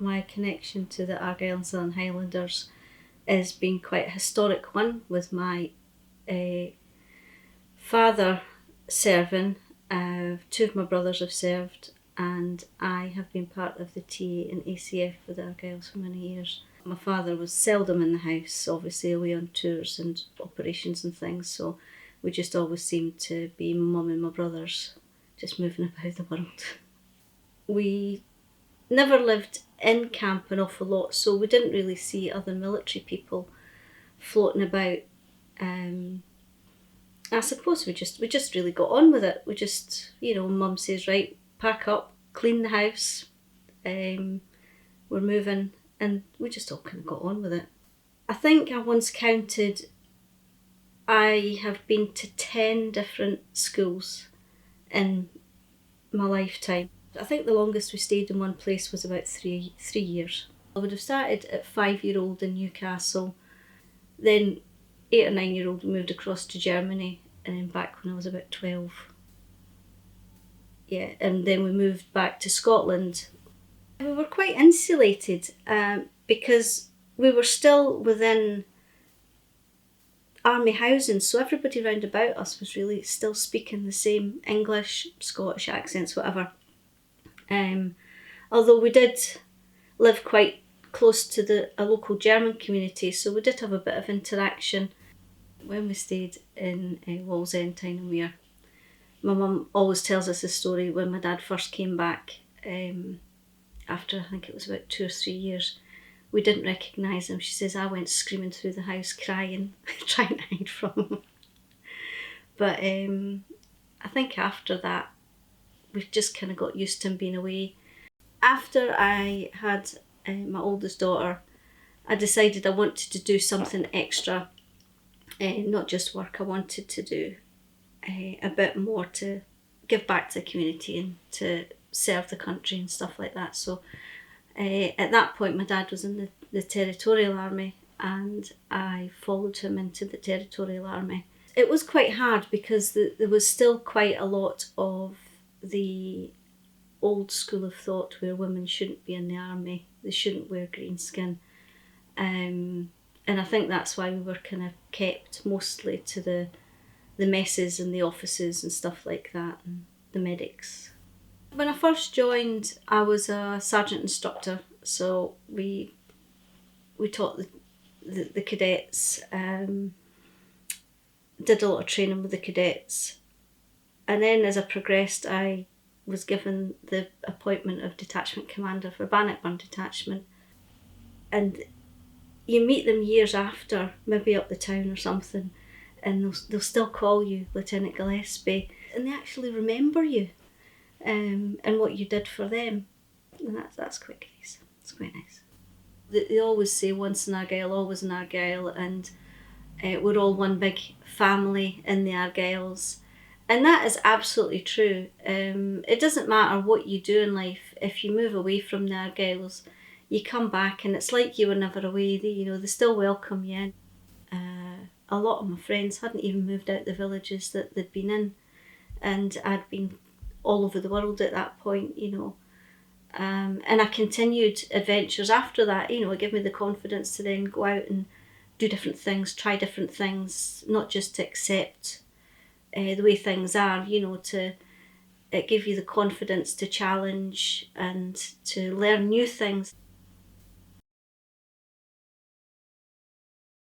my connection to the Argyll and Sutherland Highlanders has been quite a historic one, with my father serving. Two of my brothers have served, and I have been part of the TA and ACF for the Argylls for many years. My father was seldom in the house, obviously away on tours and operations and things, so we just always seemed to be mum and my brothers just moving about the world. We never lived in camp an awful lot, so we didn't really see other military people floating about. I suppose we just really got on with it. We just, mum says, right, pack up, clean the house, we're moving, and we just all kind of got on with it. I think I once counted, I have been to 10 different schools in my lifetime. I think the longest we stayed in one place was about three years. I would have started at 5-year-old in Newcastle, then 8 or 9-year-old we moved across to Germany, and then back when I was about 12. Yeah, and then we moved back to Scotland. We were quite insulated because we were still within army housing, so everybody round about us was really still speaking the same English, Scottish accents, whatever. Although we did live quite close to a local German community, so we did have a bit of interaction. When we stayed in Wallsend, Tynemere, my mum always tells us this story. When my dad first came back, after I think it was about 2 or 3 years, we didn't recognise him. She says, I went screaming through the house crying, trying to hide from him. But I think after that, we just kind of got used to him being away. After I had my oldest daughter, I decided I wanted to do something extra, not just work. I wanted to do a bit more to give back to the community and to serve the country and stuff like that. So at that point my dad was in the Territorial Army, and I followed him into the Territorial Army. It was quite hard because there was still quite a lot of the old school of thought where women shouldn't be in the army, they shouldn't wear green skin. And I think that's why we were kind of kept mostly to the messes and the offices and stuff like that, and the medics. When I first joined, I was a sergeant instructor, so we taught the cadets, did a lot of training with the cadets, and then as I progressed I was given the appointment of detachment commander for Bannockburn detachment, and you meet them years after, maybe up the town or something, and they'll still call you Lieutenant Gillespie, and they actually remember you and what you did for them, and that's quite nice. It's quite nice. They always say once in Argyll, always in Argyll, and we're all one big family in the Argylls, and that is absolutely true. It doesn't matter what you do in life, if you move away from the Argylls, you come back and it's like you were never away. They still welcome you in. A lot of my friends hadn't even moved out the villages that they'd been in, and I'd been all over the world at that point, and I continued adventures after that. It gave me the confidence to then go out and do different things, try different things, not just to accept the way things are, it gave you the confidence to challenge and to learn new things.